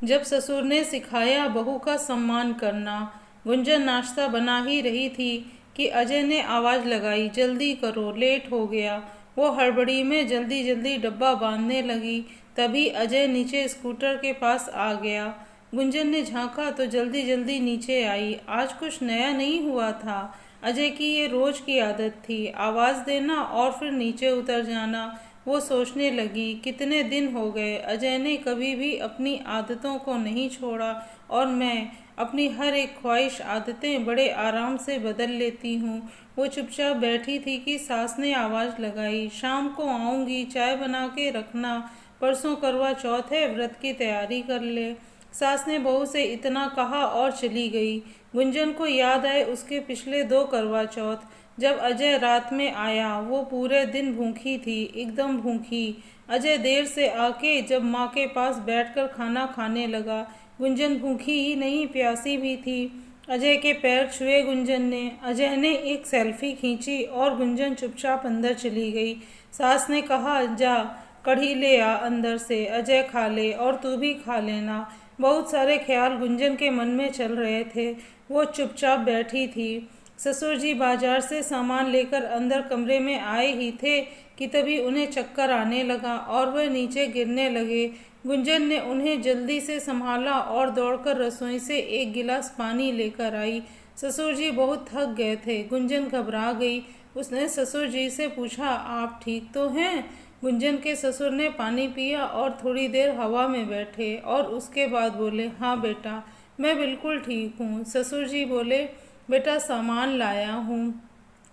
जब ससुर ने सिखाया बहू का सम्मान करना। गुंजन नाश्ता बना ही रही थी कि अजय ने आवाज़ लगाई, जल्दी करो, लेट हो गया। वो हड़बड़ी में जल्दी जल्दी डब्बा बांधने लगी। तभी अजय नीचे स्कूटर के पास आ गया। गुंजन ने झांका तो जल्दी जल्दी नीचे आई। आज कुछ नया नहीं हुआ था। अजय की ये रोज की आदत थी, आवाज़ देना और फिर नीचे उतर जाना। वो सोचने लगी, कितने दिन हो गए अजय ने कभी भी अपनी आदतों को नहीं छोड़ा, और मैं अपनी हर एक ख्वाहिश आदतें बड़े आराम से बदल लेती हूँ। वो चुपचाप बैठी थी कि सास ने आवाज़ लगाई, शाम को आऊँगी, चाय बना के रखना, परसों करवा चौथ है, व्रत की तैयारी कर ले। सास ने बहू से इतना कहा और चली गई। गुंजन को याद आए उसके पिछले 2 करवा चौथ, जब अजय रात में आया। वो पूरे दिन भूखी थी, एकदम भूखी। अजय देर से आके जब माँ के पास बैठकर खाना खाने लगा। गुंजन भूखी ही नहीं, प्यासी भी थी। अजय के पैर छुए गुंजन ने। अजय ने एक सेल्फी खींची और गुंजन चुपचाप अंदर चली गई। सास ने कहा, जा कढ़ी ले आ अंदर से, अजय खा ले और तू भी खा लेना। बहुत सारे ख्याल गुंजन के मन में चल रहे थे। वो चुपचाप बैठी थी। ससुर जी बाजार से सामान लेकर अंदर कमरे में आए ही थे कि तभी उन्हें चक्कर आने लगा और वह नीचे गिरने लगे। गुंजन ने उन्हें जल्दी से संभाला और दौड़कर रसोई से एक गिलास पानी लेकर आई। ससुर जी बहुत थक गए थे। गुंजन घबरा गई। उसने ससुर जी से पूछा, आप ठीक तो हैं? गुंजन के ससुर ने पानी पिया और थोड़ी देर हवा में बैठे और उसके बाद बोले, हाँ बेटा, मैं बिल्कुल ठीक हूँ। ससुर जी बोले, बेटा सामान लाया हूँ।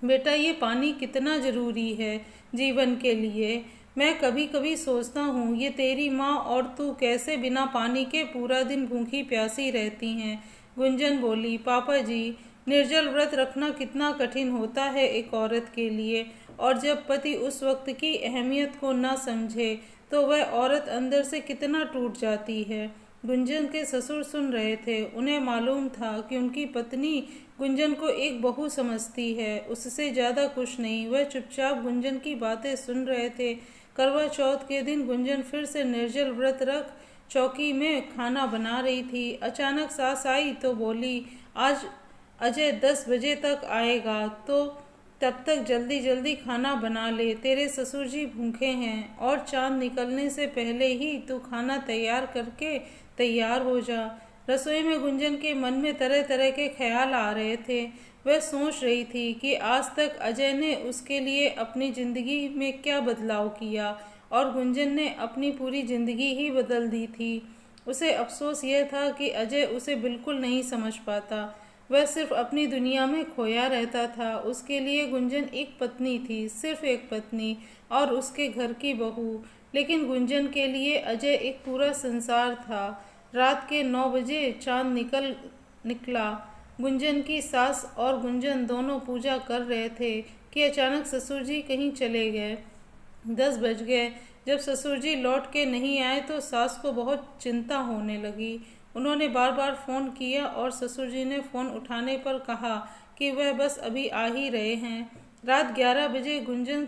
बेटा ये पानी कितना ज़रूरी है जीवन के लिए। मैं कभी कभी सोचता हूँ ये तेरी माँ और तू कैसे बिना पानी के पूरा दिन भूखी प्यासी रहती हैं। गुंजन बोली, पापा जी, निर्जल व्रत रखना कितना कठिन होता है एक औरत के लिए, और जब पति उस वक्त की अहमियत को ना समझे तो वह औरत अंदर से कितना टूट जाती है। गुंजन के ससुर सुन रहे थे। उन्हें मालूम था कि उनकी पत्नी गुंजन को एक बहू समझती है, उससे ज़्यादा कुछ नहीं। वह चुपचाप गुंजन की बातें सुन रहे थे। करवा चौथ के दिन गुंजन फिर से निर्जल व्रत रख चौकी में खाना बना रही थी। अचानक सास आई तो बोली, आज अजय 10 बजे तक आएगा तो तब तक जल्दी जल्दी खाना बना ले, तेरे ससुर जी भूखे हैं, और चांद निकलने से पहले ही तू खाना तैयार करके तैयार हो जा। रसोई में गुंजन के मन में तरह तरह के ख्याल आ रहे थे। वह सोच रही थी कि आज तक अजय ने उसके लिए अपनी ज़िंदगी में क्या बदलाव किया, और गुंजन ने अपनी पूरी ज़िंदगी ही बदल दी थी। उसे अफसोस यह था कि अजय उसे बिल्कुल नहीं समझ पाता। वह सिर्फ अपनी दुनिया में खोया रहता था। उसके लिए गुंजन एक पत्नी थी, सिर्फ एक पत्नी, और उसके घर की बहू। लेकिन गुंजन के लिए अजय एक पूरा संसार था। रात के 9 बजे चांद निकला। गुंजन की सास और गुंजन दोनों पूजा कर रहे थे कि अचानक ससुर जी कहीं चले गए। 10 बज गए। जब ससुर जी लौट के नहीं आए तो सास को बहुत चिंता होने लगी। उन्होंने बार बार फ़ोन किया और ससुर जी ने फ़ोन उठाने पर कहा कि वह बस अभी आ ही रहे हैं। रात 11 बजे गुंजन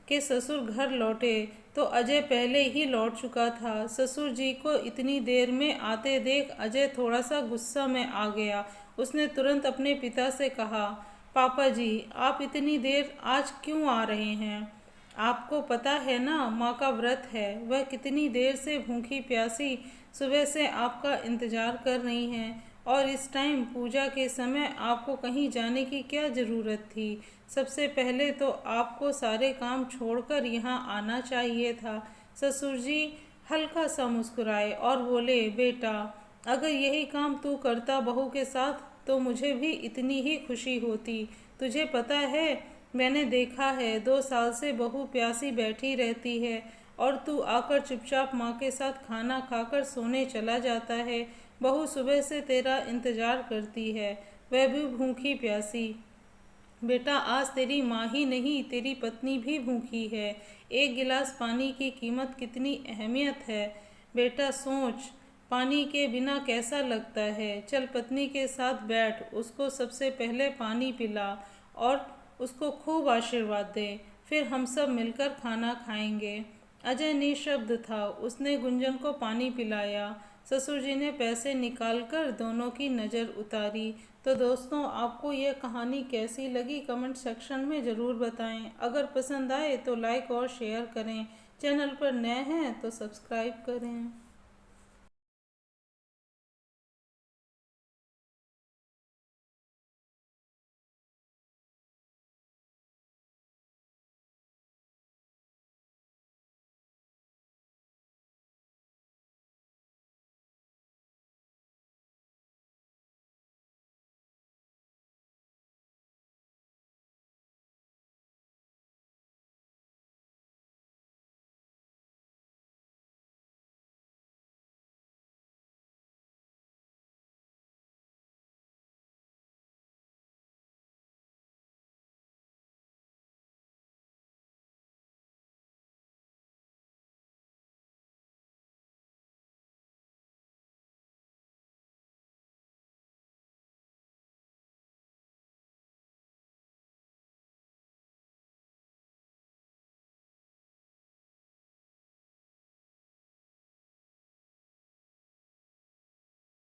के ससुर घर लौटे तो अजय पहले ही लौट चुका था। ससुर जी को इतनी देर में आते देख अजय थोड़ा सा गुस्सा में आ गया। उसने तुरंत अपने पिता से कहा, पापा जी, आप इतनी देर आज क्यों आ रहे हैं? आपको पता है ना, माँ का व्रत है। वह कितनी देर से भूखी प्यासी सुबह से आपका इंतज़ार कर रही हैं, और इस टाइम पूजा के समय आपको कहीं जाने की क्या ज़रूरत थी? सबसे पहले तो आपको सारे काम छोड़कर यहाँ आना चाहिए था। ससुर जी हल्का सा मुस्कुराए और बोले, बेटा, अगर यही काम तू करता बहू के साथ तो मुझे भी इतनी ही खुशी होती। तुझे पता है, मैंने देखा है 2 साल से बहू प्यासी बैठी रहती है और तू आकर चुपचाप माँ के साथ खाना खाकर सोने चला जाता है। बहू सुबह से तेरा इंतज़ार करती है, वह भी भूखी प्यासी। बेटा, आज तेरी माँ ही नहीं, तेरी पत्नी भी भूखी है। एक गिलास पानी की कीमत कितनी अहमियत है। बेटा सोच, पानी के बिना कैसा लगता है। चल पत्नी के साथ बैठ, उसको सबसे पहले पानी पिला और उसको खूब आशीर्वाद दे, फिर हम सब मिलकर खाना खाएंगे। अजय निशब्द था। उसने गुंजन को पानी पिलाया। ससुर जी ने पैसे निकालकर दोनों की नज़र उतारी। तो दोस्तों, आपको यह कहानी कैसी लगी कमेंट सेक्शन में ज़रूर बताएं। अगर पसंद आए तो लाइक और शेयर करें। चैनल पर नए हैं तो सब्सक्राइब करें।